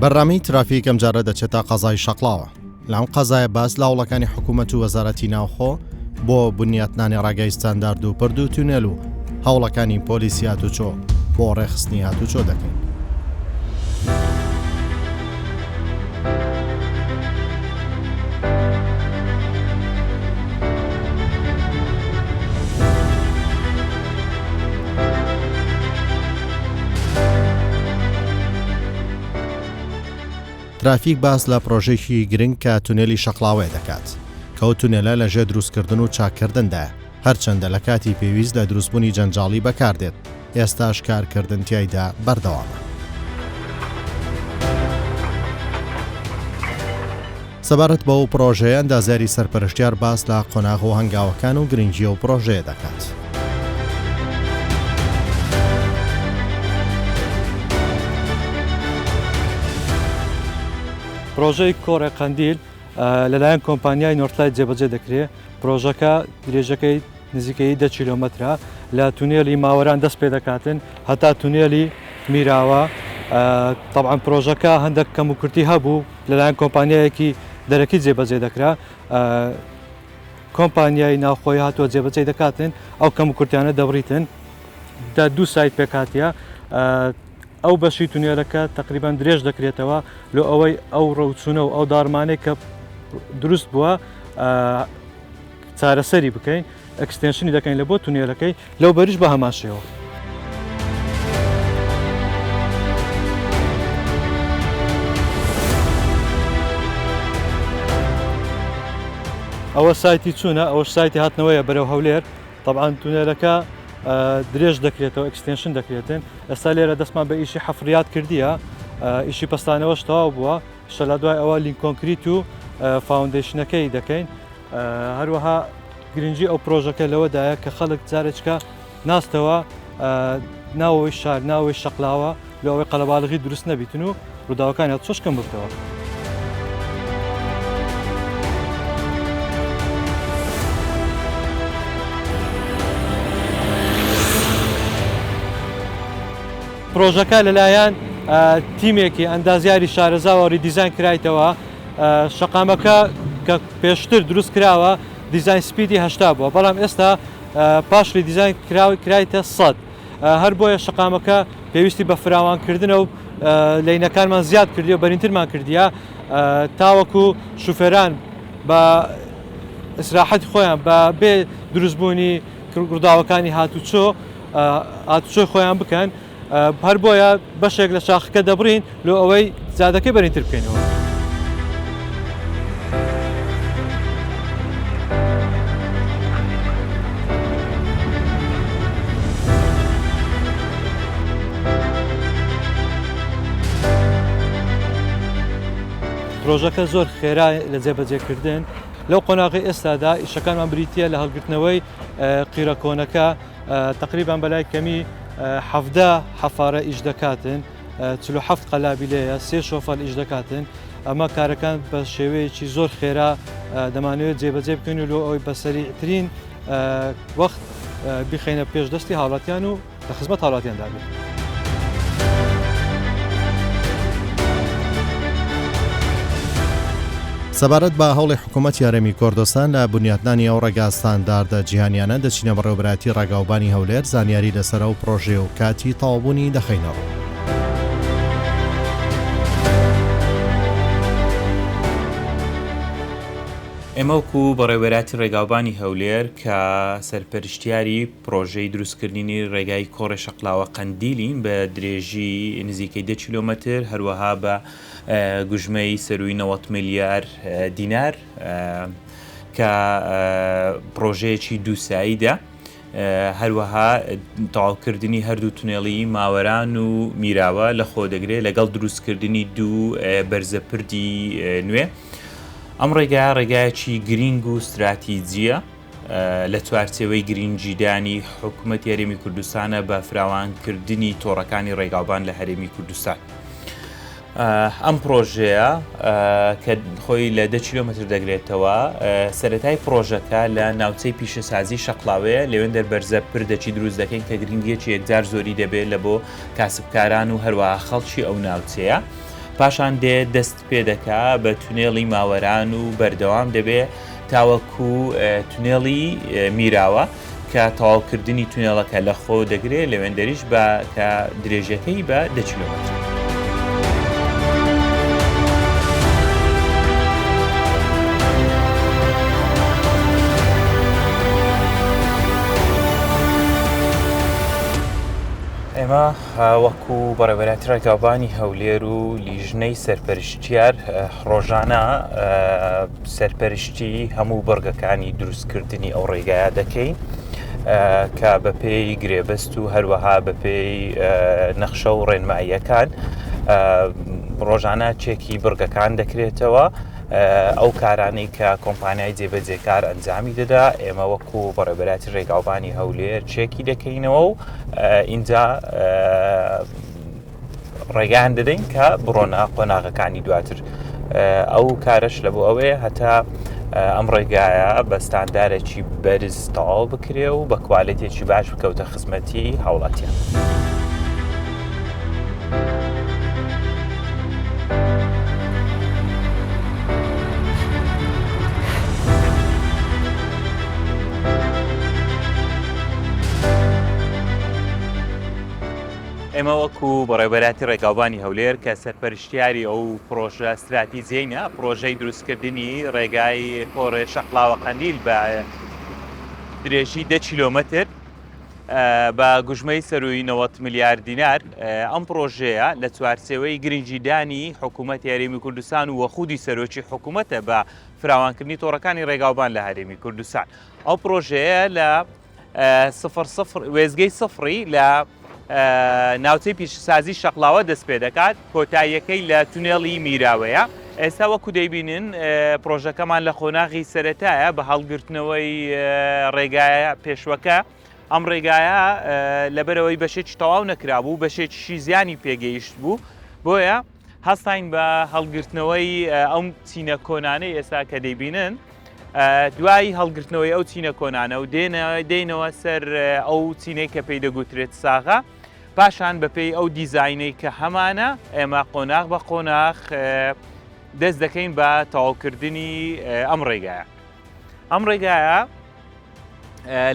بەڕامی ترافیک ئەم جارە دەچێتە قەزای شەقڵاوە. لەم قەزایە باس لە هەوڵەکانی حکوومەت و وەزارەتی ناوخۆ بۆ بنیاتنانی ڕێگای ستاندارد و پرد و تونێل و هەوڵەکانی پۆلیسی هاتوچۆ بۆ ڕێخستنی هاتوچۆ دەکەین. ترافیک باس لە پرۆژێکی گرنگ کە تونێلی شەقڵاوێ دەکات کەوت تونێلە لەژێر دروستکردن و چاکردندا هەرچەندە لە کاتی پێویست لە دروستبوونی جەنجاڵی بەکاردێت ئێستاش کارکردن تیایدا بەردەوامە. سەبارەت بەو پرۆژەیە ئەندازیاری سەرپەرشتیار باس لە قۆناغ و هەنگاوەکان و گرنگیە و پرۆژەیە دەکات. پرۆژەی کۆڕێ قەندیل لەلایەن کۆمپانیای نۆرتلایت جێبەجێ دەکرێت. پرۆژەکە درێژەکەی نزیکەی 10 کیلۆمەترە لە تونێلی ماوەران دەست پێ دەکاتن هەتا تونێلی میراوە. طبعاً پرۆژەکە هەندێک کەموکورتی هەبوو لەلایەن کۆمپانیایەکی دەرەکی جێبەجێ دەکرا. کۆمپانیای ناوخۆی هاتووە جێبەجێ دەکاتن ئەو کەموکورتیانە دەبڕیتن دا 2 سایت پێکاتیە. ئەو بەشی تونێلەکە تقریبان درێژ دەکرێتەوە لە ئەوەی ئەو ڕەوچوونە و ئەو دارمانەی کە دروست بووە چارەسەری بکەین، ئەکستێنشنی دەکەین لە بۆ تونێلەکەی لەو بەریش بە هەماشەوە. ئەوە سایتی چوونە، ئەوە سایتی هاتنەوەیە بەرەو هەولێر. طبعاً تونێلەکە درێژ دەکرێتەوە، ئەکستێنشن دەکرێتن. ئێستا لێرە دەستمان بە ئیشی حەفریات کردیە، ئیشی پستانەوەش تەواو بووە. شە لە دوای ئەوە لین کۆنکریت و فاوندیشنەکەی دەکەین. هەروەها گرنگی ئەو پرۆژەکە لەوەدایە کە خەڵک جارێککە ناستەوە ناوەوەی شار ناوەوەی شەقڵاوە لە ئەوەی قەلەباڵغی دروست نەبیتن و ڕووداوەکانی چۆشکەم بکەوە. پرۆژەکە لەلایەن تیمێکی ئەندازیاری شارەزاوەڕی دیزاین کرایتەوە. شەقامەکە کە پێشتر دروست کراوە دیزاین سپیدی 80 بووە، بەڵام ئێستا پاشی دیزاین کرایتە 100. هەر بۆیە شەقامەکە پێویستی بە فراوانکردنە و لەینەکانمان زیاد کردی و بەرینترمان کردیە تاوەکو شوفێران بە ئیسراحەتی خۆیان بە بێ دروستبوونی ڕووداوەکانی هاتوچۆی خۆیان بکەن. هەر بۆیە بەشێک لە شاخەکە دەبڕین لۆ ئەوەی زیادەکەی بەرینتر بکەینەوە. پرۆژەکە زۆر خێرا لە جێبەجێکردن. لەو قۆناغی ئێستادا ئیشەکانمان بریتە لە هەڵگرتنەوەی قیرەکۆنەکە. تقریبان بەلای کەمی 17 حەفارە ئیش دەکاتن، 47 قەلابی لێیە، 3 شۆفەر ئیش دەکاتن. ئەمە کارەکان بە شێوەیەکی زۆر خێرا دەمانوێت جێبەجێ بکەین و لۆ ئەوەی بە سەریعترین وەخت بخەینە پێش دەستی هاوڵاتیان و لە خزمەت هاوڵاتیاندا بێت. سەبارەت بە هەوڵی حکوومەتی هەرێمی کوردستان لە بنیاتنانی ئەو ڕێگا ستانداردە جیهانیانە دەچینە بەڕێوەبەراتی ڕێگاوبانی هەولێر زانیاری لەسەر ئەو پرۆژێ و کاتی تەواوبوونی دەخەینەوە. ئێمە وەکو بەڕێوەبەراتی ڕێگاوبانی هەولێر کە سەرپەرشتیاری پرۆژەی دروستکردنی ڕێگای کۆڕێ شەقڵاوە قەندیلین بە درێژی نزیکەی 10 کیلۆمەتر، هەروەها بە گوژمەی سەروی 90 میلیارد دینار کە پرۆژەیەکی دووساییدا، هەروەها تەواوکردنی هەردوو تونێڵی ماوەران و میراوە لە خۆ دەگرێت لەگەڵ دروستکردنی 2 بەرزەپردی نوێ. ئەم ڕێگایەکی گرنگ و استراتیجیە لە چوارچێوەی گرنگجیدانی حکوومەتی هەرێمی کوردستانە بە فراوانکردنی تۆڕەکانی ڕێگاوبان لە هەرێمی کوردستان. ئەم پرۆژەیە کە خۆی لە 10 کیلۆمەتر دەگرێتەوە، سەرەتای پرۆژەکە لە ناوچەی پیشەسازی شەقڵاوەیە، لەوێن دەربەرزە پردەکی دروست دەکەین کە گرنگیەکی یەکجار زۆری دەبێت لە بۆ کاسبکاران و هەروەها خەڵکی ئەو ناوچەیە. پاشان دێ دەست پێ دەکا بە تونێڵی ماوەران و بەردەوام دەبێ تاوەکو تونێڵی میراوە کە تەواوکردنی تونێڵەکە لە خۆ دەگرێت لەوێندەریش بە کە درێژەکەی بە 10 کیلۆمەتر. ئێمە وەکو بەڕێوەبەری ڕێگاوبانی هەولێر و لیژنەی سەرپەرشتیار ڕۆژانە سەرپەرشتی هەموو بەرگەکانی دروستکردنی ئەو ڕێگایە دەکەین کە بەپێی گرێبەست و هەروەها بەپێی نەخشە و ڕێنماییەکان ڕۆژانە چێکی بەرگەکان دەکرێتەوە. ئەو کارانەی کە کۆمپانیای جێبەجێکار ئەنجامی دەدا ئێمە وەکو بەڕێوەبەری ڕێگاوبانی هەولێر چێکی دەکەینەوە و ئینجا ڕێگەیان دەدەین کە بڕۆنە قۆناغەکانی دواتر. ئەو کارش لە بۆ ئەوەیە هەتا ئەم ڕێگایە بە ستاندارێکی بەرز تەواو بکرێ و بە کوالێتێکی باش بکەوتە خزمەتی هاوڵاتیان. ئێمە وەکو بەڕێوەبەری ڕێگاوبانی هەولێر کە سەرپەرشتیاری ئەو پرۆژە استراتیجیەینە پرۆژەی دروستکردنی ڕێگای کۆڕێ شەقڵاوە قەندیل بە درێژی 10 کیلۆمەتر بە گوژمەی سەرووی 90 میلیارد دینار ئەم پرۆژەیە لە چوارچێوەی گرنگجیدانی حکوومەتی هەرێمی کوردستان و وەخودی سەرۆکی حکوومەتە بە فراوانکردنی تۆڕەکانی ڕێگاوبان لە هەرێمی کوردستان. ئەو پرۆژەیە لە وێزگەی سفری لە ناوچەی پیشسازی شەقڵاوە دەست پێ دەکات کۆتاییەکەی لە تونێڵی میراوەیە. ئێستا وەکو دەیبینن پرۆژەکەمان لە خۆناغی سەرەتایە بە هەڵگرتنەوەی ڕێگایە پێشوەکە. ئەم ڕێگایە لەبەرەوەی بەشێکی تەواو نەکرابوو بەشێکی زیانی پێگەیشت بوو بۆیە هەستاین بە هەڵگرتنەوەی ئەم چینە کۆنانەی ئێستا کە دەیبینن دوای هەڵگرتنەوەی ئەو چینە کۆنانە و دێنەوە سەر ئەو چینەی کە پێی دەگوترێت ساغا پاشان بەپێی ئەو دیزاینەی کە هەمانە ئێمە قۆناغ بە قۆناغ دەست دەکەین بە تەواوکردنی ئەم ڕێگایە. ئەم ڕێگایە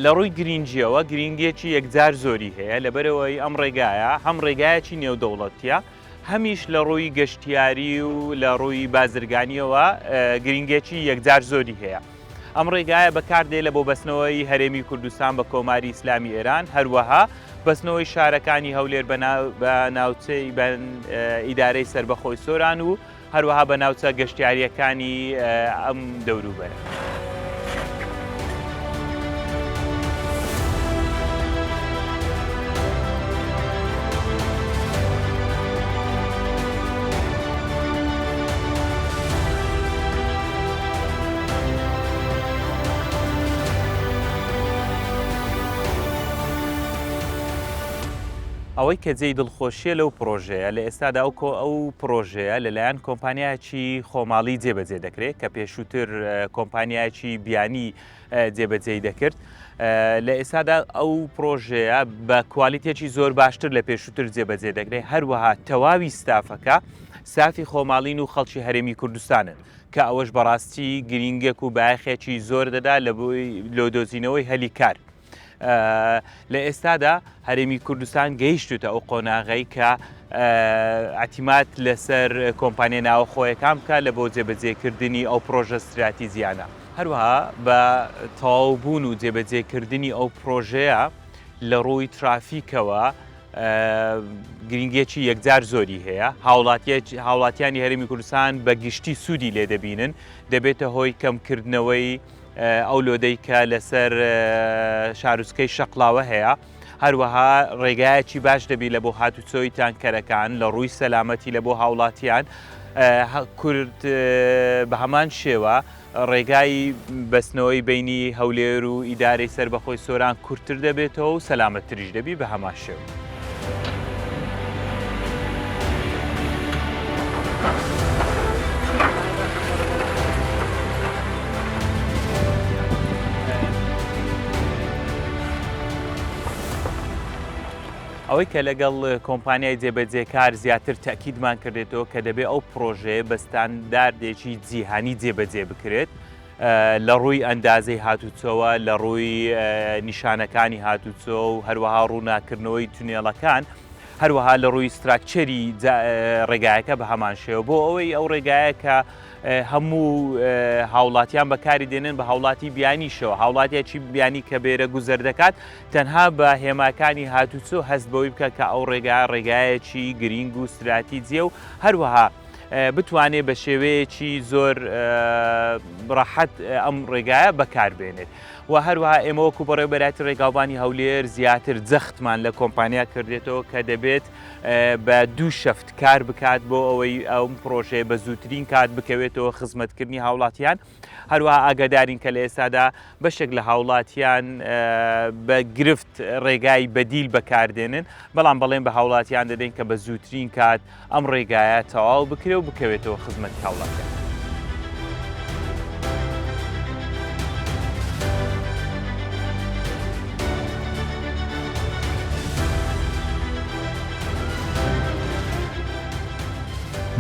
لە ڕووی گرنگجیەوە گرنگێکی یەکجار زۆری هەیە لەبەرەوەی ئەم ڕێگایە هەم ڕێگایەکی نێودەوڵەتیە هەمیش لە ڕووی گەشتیاری و لە ڕووی بازرگانیەوە گرنگێکی یەکجار زۆری هەیە. ئەم ڕێگایە بەکاردێ لە بۆ بەستنەوەی هەرێمی کوردستان بە کۆماری ئیسلامی ئێران هەروەها بەستنەوەی شارەکانی هەولێر بە ناوچەی ئیدارەی سربەخۆی سۆران و هەروەها بە ناوچە گەشتیاریەکانی ئەم دەوروبەرە. ئەوەی کە جێی دڵخۆشیە لەو پرۆژەیە لە ئێستادا ئەو پرۆژەیە لەلایەن کۆمپانیایکی خۆماڵی جێبەجێ دەکرێت کە پێشووتر کۆمپانیایکی بیانی جێبەجێی دەکرد. لە ئێستادا ئەو پرۆژەیە بە کوالیتێکی زۆر باشتر لە پێشووتر جێبەجێ دەکرێت هەروەها تەواوی ستافەکە سافی خۆماڵین و خەڵکی هەرێمی کوردستانن کە ئەوەش بەڕاستی گرنگێک و بایەخێکی زۆر دەدا لە بۆی لۆدۆزینەوەی هەلی کار. لە ئێستادا هەرێمی کوردستان گەیشتوتە ئەو قۆناغی کە ئەتیمات لەسەر کۆمپانیای ناوەخۆیەکان بکە لە بۆ جێبەجێکردنی ئەو پرۆژە استراتیجیانە. هەروەها بە تەواوبوون و جێبەجێکردنی ئەو پرۆژەیە لە ڕووی ترافیکەوە گرنگێکی یەکجار زۆری هەیە. هاوڵاتیانی هەرێمی کوردستان بە گشتی سوودی لێ دەبینن دەبێتە هۆی کەمکردنەوەی ئەو لۆدەی کە لەسەر شارۆچکەی شەقڵاوە هەیە. هەروەها ڕێگایەکی باش دەبی لە بۆ هاتوچۆی تانکەرەکان لە ڕووی سەلامەتی لە بۆ هاوڵاتیان کورد بە هەمان شێوە ڕێگای بەستنەوەی بینی هەولێر و ئیدارەی سەربەخۆی سۆران کورتتر دەبێتەوە و سەلامەتتریش دەبی بە هەمان شێوە. ئەوەی کە لەگەڵ کۆمپانیای جێبەجێکار زیاتر تاکیدمان کردێتەوە کە دەبێت ئەو پرۆژەیە بە ستانداردێکی جیهانی جێبەجێ بکرێت لە ڕووی ئەندازەی هاتوچۆوە، لە ڕووی نیشانەکانی هاتوچۆ و هەروەها ڕووناکردنەوەی تونێڵەکان، هەروەها لە ڕووی ستراکچەری ڕێگایەکە بە هەمان شێوە بۆ ئەوەی ئەو ڕێگایە کە هەموو هاوڵاتیان بەکاری دێنن بە هاوڵاتی بیانیشەوە، هاوڵاتیەکی بیانی کە بێرە گوزەر دەکات تەنها بە هێماکانی هاتوچۆ هەست بەوەی بکە کە ئەو ڕێگایەکی گرنگ و استراتیجیە و هەروەها بتوانێت بە شێوەیەکی زۆر ڕەحەت ئەم ڕێگایە بەکاربێنێت. و هەروەها ئێمە وەکو بەڕێوەبەراتی ڕێگاوبانی هەولێر زیاتر جەختمان لە کۆمپانیا کردێتەوە کە دەبێت بە 2 شەفت کار بکات بۆ ئەوەی ئەم پرۆژەیە بە زووترین کات بکەوێتەوە خزمەتکردنی هاوڵاتیان. هەروەها ئاگادارین کە لە ئێستادا بەشێک لە هاوڵاتیان بە گرفت ڕێگای بەدیل بەکاردێنن، بەڵام بەڵێن بە هاوڵاتیان دەدەین کە بە زووترین کات ئەم ڕێگایە تەواو بکرێ و بکەوێتەوە خزمەتی هاوڵاتیان.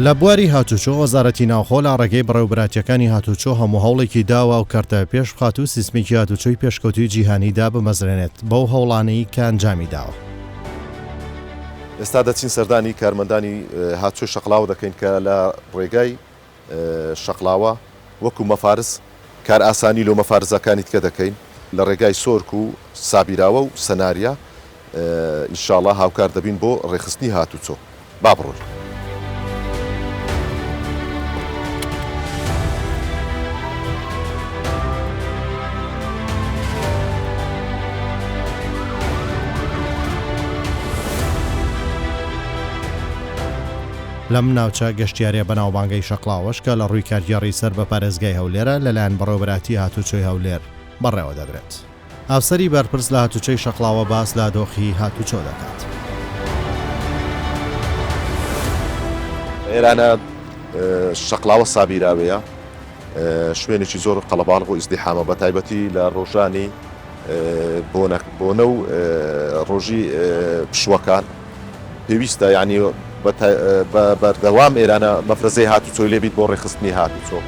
لە بواری هاتوچۆ وەزارەتی ناوخۆ لە ڕێگەی بەڕێوەبەراتیەکانی هاتوچۆ هەموو هەوڵێکی داوە و کارتە پێش بخات و سیستمێکی هاتوچۆی پێشکەوتوی جیهانیدا بمەزرێنێت بەو هەوڵانەی کە ئەنجامی داوە. ئێستا دەچین سەردانی کارمەندانی هاتوچۆی شەقڵاوە دەکەین کە لە ڕێگای شەقڵاوە وەکو مەفارس کار ئاسانی لۆ مەفارزەکانی تکە دەکەین لە ڕێگای سۆرک و سابیراوە و سەناریە ئینشاءڵڵا هاوکار دەبین بۆ ڕێخستنی هاتوچۆ. با بڕۆین. لەم ناوچە گەشتیارە بەناوبانگەی شەقڵاوەش کە لە ڕووی کارگێڕی سەر بە پارێزگای هەولێرە لەلایەن بەڕێوەبەراتی هاتوچۆی هەولێر بەڕێوە دەبرێت. ئافسەری بەرپرس لە هاتوچۆی شەقڵاوە باس لە دۆخی هاتوچۆ دەکات. ئێرانە شەقڵاوە سابیراوەیە شوێنێکی زۆر قەڵەباڵ بۆ ئیزدیحامە بە تایبەتی لە ڕۆژانی بۆنە و ڕۆژی پشوەکان پێویستە یعنی بەردەوام ئێرانە مەفرەزەی هاتوچۆی لێبیت بۆ ڕێخستنی هاتوچۆ.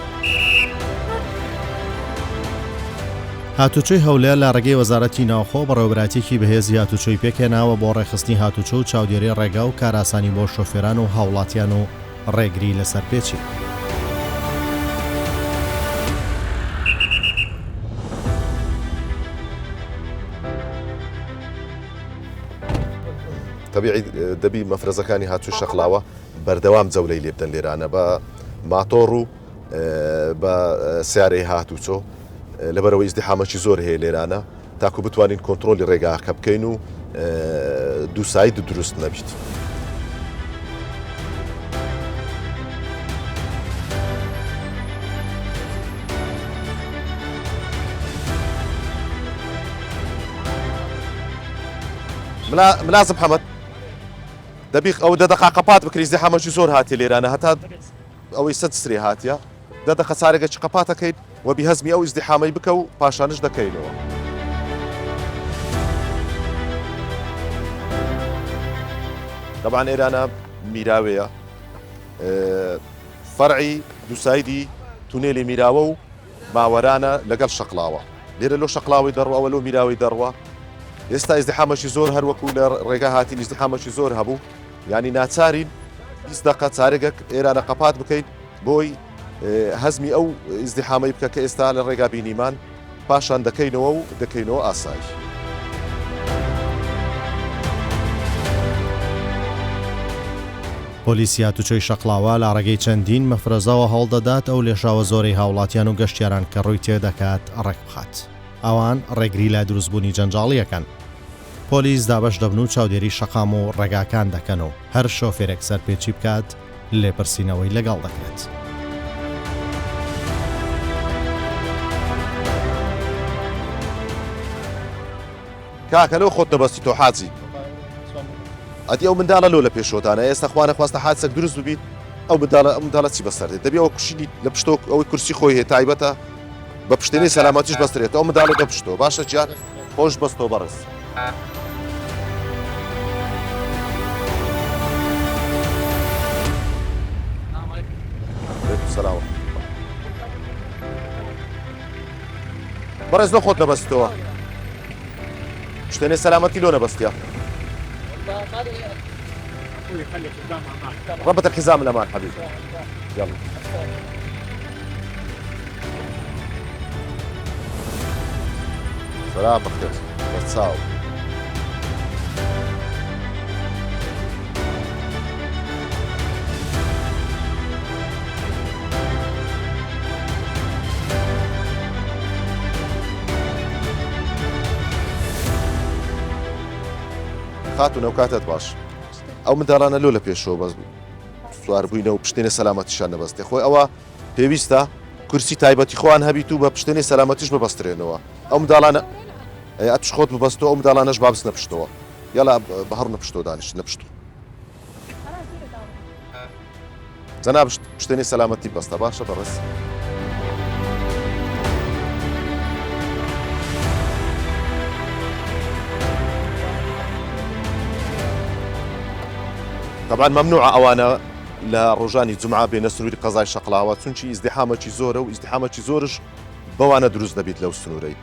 هاتوچۆی هەولێر لە ڕێگەی وەزارەتی ناوخۆ بەڕێوەبەراتێکی بەهێزی هاتوچۆی پێکێناوە بۆ ڕێخستنی هاتوچۆ و چاودێری ڕێگا و کاراسانی بۆ شۆفێران و هاوڵاتیان و ڕێگری لەسەر پێچی. تەبیعی دەبی مەفرەزەکانی هاتووی شەقڵاوە بەردەوام جەولەی لێ بدەن لێرانە بە ماتۆڕ و بە سیارەی هاتوچۆ لەبەرەوەی ئیزدیحامەکی زۆر هەیە لێرانە تاکو بتوانین کۆنتترۆلی ڕێگاکە بکەین و دووسایی دروست نەبیت. ملازم حەمەد دەبی ئەو دەدەقا قەپات بکری ئیزدیحامەکی زۆر هاتی لێرانە هەتا ئەوەی سەد سرێ هاتیە دەدەقە چارێکێکی قەپاتەکەیت و بیهەزمی ئەو ئیزدیحامەی بکە و پاشانش دەکەینەوە. طبعا ئێرانە میراوەیە فەرعی دووسایدی تونێلی میراوە و ماوەرانە لەگەڵ شەقڵاوە لێرە لۆ شەقڵاوی دەڕوە ئەوە لۆ میراوی دەڕوە. ئێستا ئیزدیحامەکی زۆر هەروەکو لە ڕێگا هاتین ئیزدیحامەکی زۆر هەبوو ینی ناچارین 20 دقە چارێکێک ئێرانە قەپات بکەین بۆی هەزمی ئەو ئیزدیحامەی بکە کە ئێستا لە ڕێگا بینیمان پاشان دەکەینەوە و دەکەینەوە ئاسایی. پۆلیسی هاتوچۆی شەقڵاوە لە ڕێگەی چەندین مەفرەزەوە هەڵدەدات ئەو لێشاوە زۆرەی هاوڵاتیان و گەشتیاران کە ڕووی تێدەکات ڕێک بخات. ئەوان ڕێگری لە دروستبوونی جەنجاڵیەکەن. پۆلیس دابەش دەبن و چاودێری شەقام و ڕێگاکان دەکەن و هەر شۆفێرێک سەرپێچی بکات لێپرسینەوەی لەگەڵ دەکرێت. کاکە لەو خۆت دەبەستی تۆ حاجی ئەدی ئەو منداڵە لۆ لە پێشۆتانە ئێستا خوانە خواستە حادسەک دروست ببیت ئەو منداڵە چی بەسەردێت دەبێ ئەوە کوشینی لە پشتۆ ئەوەی کورسی خۆی هەیە تایبەتە بە پشتێنەی سەلامەتیش بەسترێت ئەو منداڵە دە پشتۆ باشە جیان خۆش بەستۆ بەڕێز. بەڕێز لە خۆت نەبەستەوە شتێنێ سەلامەتی لۆ نەبەستیە ربط الحزام الأمان حبيبي يلا سلام بخير بتساو خاتون ئەو کاتت باش ئەو منداڵانە لۆ لە پێشەوە بەس سوار بووینە و پشتێنێ سەلامەتیشان نەبەستێ خۆی ئەوە پێویستە کورسی تایبەتی خۆیان هەبیت و بە پشتێنێ سەلامەتیش ببەسترێنەوە ئەو منداڵانە ئەتش خۆت ببەستەوە ئەو منداڵانەش با بستنە پشتەوە یالا بە هەڕ نەپشتەوە دانیشت نە پشتوو جەناب پشتێنێ سەلامەتی بەستە باشە بەڕێز طبعا ممنوع ئەوانە لە ڕۆژانی جمعە بێنە سنووری قەزای شەقڵاوە چونکی ئیزدیحامەکی زۆرە و ئیزدیحامەکی زۆرش بەوانە دروست دەبێت لەو سنوورەی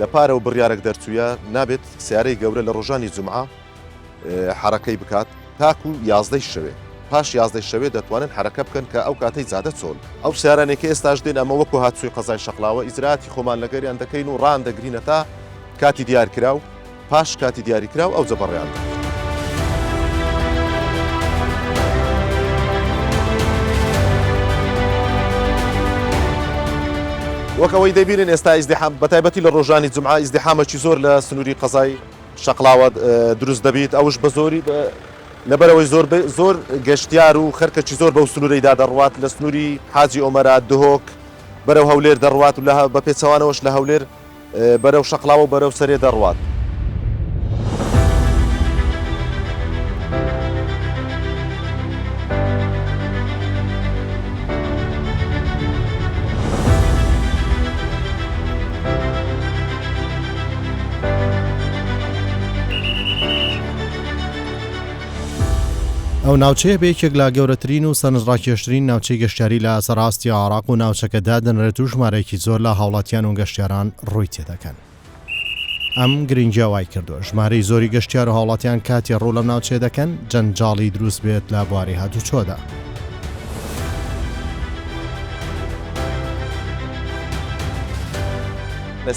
لە پارە و بڕیارێک دەرچوویە نابێت سیارەی گەورە لە ڕۆژانی جمعە حرەکەی بکات تاکو یازدەی شەوێ پاش یازدەی شەوێ دەتوانن حرەکە بکەن کە ئەو کاتەی زادە چۆن ئەو سیارانێکی ئێستاش دێن ئەمە وەکو هاتووی قەزای شەقڵاوە ئیجراتی خۆمان لەگەریان دەکەین و ڕان دەگرینە تا کاتی دیارکراو پاش کاتی دیاریکراو ئەو جەبەڕیان وەکەوەی دەبینن ئێستا ئیزدیحام بەتایبەتی لە ڕۆژانی جمعە ئیزدیحامێکی زۆر لە سنووری قەزای شەقڵاوە دروست دەبێت ئەوش بە زۆری لەبەرەوەی زۆر گەشتیار و خەرکەکی زۆر بەو سنوورەیدا دەڕوات لە سنووری حاجی ئۆمەرا دهۆک بەرەو هەولێر دەڕوات و بە پێچەوانەوەش لە هەولێر بەرەو شەقڵاوە و بەرەو سەرێ دەڕوات ئەو ناوچەیە بەیەکێک لە گەورەترین و سەرنجڕاکێشترین ناوچەی گەشتیاری لە سەرڕاستی عێراق و ناوچەکەدا دەنرێت و ژمارەیەکی زۆر لە هاوڵاتیان و گەشتیاران ڕووی تێدەکەن. ئەم گرنگیە وای کردووە ژمارەی زۆری گەشتیار و هاوڵاتیان کاتی ڕوو لەم ناوچێ دەکەن جەنجاڵی دروست بێت لە بواری هاتوچۆدا.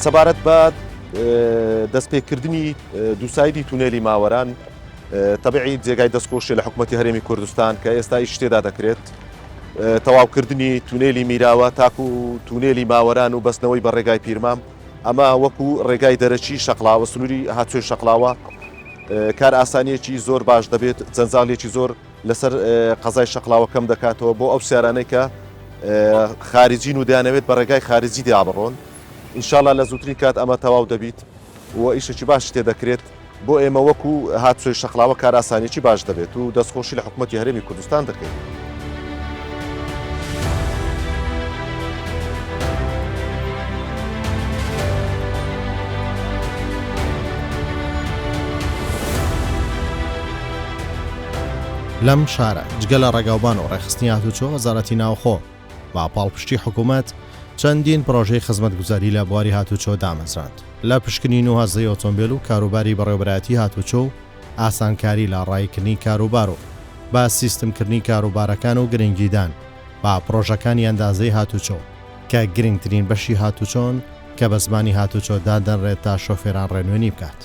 سەبارەت بە دەستپێکردنی دووسایدی تونێلی ماوەران تەبیعی جێگای دەستخۆشی لە حکوومەتی هەرێمی کوردستان کە ئێستا ئیش تێدا دەکرێت تەواوکردنی تونێلی میراوە تاکو و تونێلی ماوەران و بەستنەوەی بە ڕێگای پیرمام ئەمە وەکو ڕێگای دەرەچی شەقڵاوە سنووری هاتووی شەقڵاوە کار ئاسانیەکی زۆر باش دەبێت جەنجاڵێکی زۆر لەسەر قەزای شەقڵاوە کەم دەکاتەوە بۆ ئەو سیارانەی کە خارجین و دەیانەوێت بە ڕێگای خارجی دیابڕۆن ئینشاڵڵا لە زووترین کات ئەمە تەواو دەبیت و ئیشێکی باش تێ دەکرێت بۆ ئێمە وەکو هاتووی شەقڵاوە کار ئاسانیەکی باش دەبێت و دەستخۆشی لە حکوومەتی هەرێمی کوردستان دەکەین. لەم شارە جگە لە ڕێگاوبان و ڕێخستنی هاتوچۆ وەزارەتی ناوخۆ با پاڵپشتی حکوومەت چەندین پرۆژەی خزمەتگوزاری لە بواری هاتوچۆ دامەزراند لە پشکنین و هەزەی ئۆتۆمبیل و کاروباری بەڕێوەبەرایەتی هاتوچۆ و ئاسانکاری لە ڕایکردنی کاروبار و با سیستمکردنی کاروبارەکان و گرنگیدان با پرۆژەکانی ئەندازەی هاتوچۆ کە گرنگترین بەشی هاتوچۆن کە بە زمانی هاتوچۆدا دەنرێت تا شۆفێران ڕێنوێنی بکات.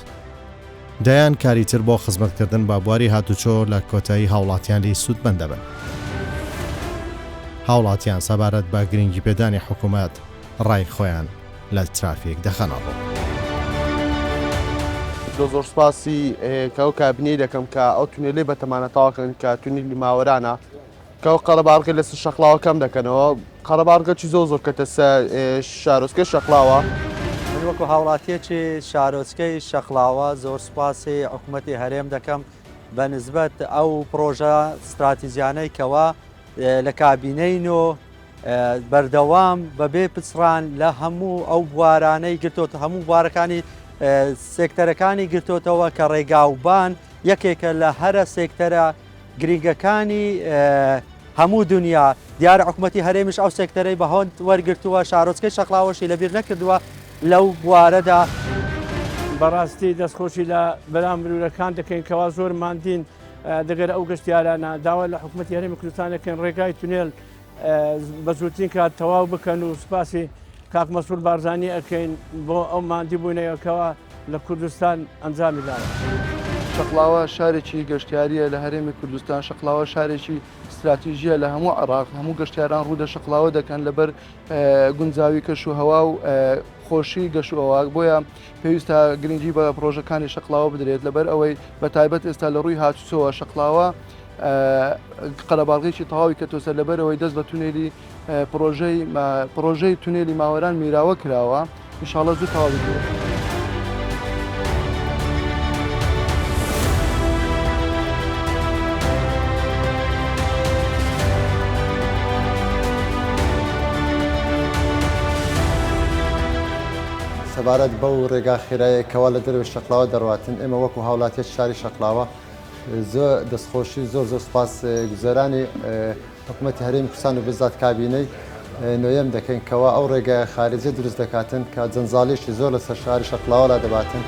دەیان کاریتر بۆ خزمەتکردن بە بواری هاتوچۆ لە کۆتایی هاوڵاتیان لی سوودمەند دەبن. هاوڵاتیان سەبارەت بە گرنگی پێدانی حکوومەت ڕای خۆیان لە ترافیک دەخەنەوە. زۆر سپاسی کەو کابینەی دەکەم کە ئەو تونێلی بەتەمانەتەواکەن کە تونێلی ماوەرانە کەو قەڵەبارگە لەسەر شەقڵاوە کەم دەکەنەوە قەڵەبارگەکی زۆر کەتە شارۆچکەی شەقڵاوە وەکو هاوڵاتیەکی شارۆچکەی شەقڵاوە زۆر سپاسی حکوومەتی هەرێم دەکەم بە نسبەت ئەو پرۆژە استراتیزیانەی کەوە لە کابینەین و بەردەوام بەبێ پچڕان لە هەموو ئەو بوارانەی گرتوتە هەموو بوارەکانی سێکتەرەکانی گرتوتەوە کە ڕێگاوبان یەکێکە لە هەرە سێکتەرە گرنگەکانی هەموو دنیا دیارە حکوومەتی هەرێمیش ئەو سێکتەرەی بەهۆند وەرگرتووە شارۆچکەی شەقڵاوەشی لەبیر نەکردووە لەو بوارەدا بەڕاستی دەستخۆشی لە بەرام مرورەکان دەکەین کەوا زۆر ماندین دەگەر ئەو گەشتیارانە داوا لە حکوومەتی هەرێمی کوردستانەکەن ڕێگای تونێل بە زووترین کات تەواو بکەن و سوپاسی کاک مەسوول بارزانی ئەکەین بۆ ئەو ماندی بوونەوەکەوە لە کوردستان ئەنجامی داوە. شقلاوە شارێکی گەشتیاریە لە هەرێمی کوردستان شقلاوە شارێکی استراتیژیە لە هەموو عراق هەموو گەشتیاران ڕوودە شقلاوە دەکەن لەبەر گونجاوی کەش و هەوا و خۆشی گەشتەوە بۆیە پێویستە گرنگی بە پرۆژەکانی شقلاوە بدرێت لەبەر ئەوەی بە تایبەت ئێستا لە ڕووی هاتوچۆوە شقلاوە قەلەباڵغێکی تەواوی کە تۆسەر لەبەرەوەی دەست بە تونێلی پرۆژەی تونێلی ماوەران میراوە کراوە ئینشاڵڵە زوو تەواوی بکرێت. سەبارەت بەو ڕێگا خێرایەکەوە لە دەروێ شەقلاوە دەڕاتن ئێمە وەکو هاوڵاتیەت شاری شەقلاوە زۆر دەستخۆشی زۆر سوپاس گوزەرانی حکوومەتی هەرێمی کوردستان و بزات کابینەی نوێیەم دەکەین کەوا ئەو ڕێگای خارجی دروست دەکاتن کە جەنجاڵیشی زۆر لەسەر شاری شەقلاوەلا دەباتن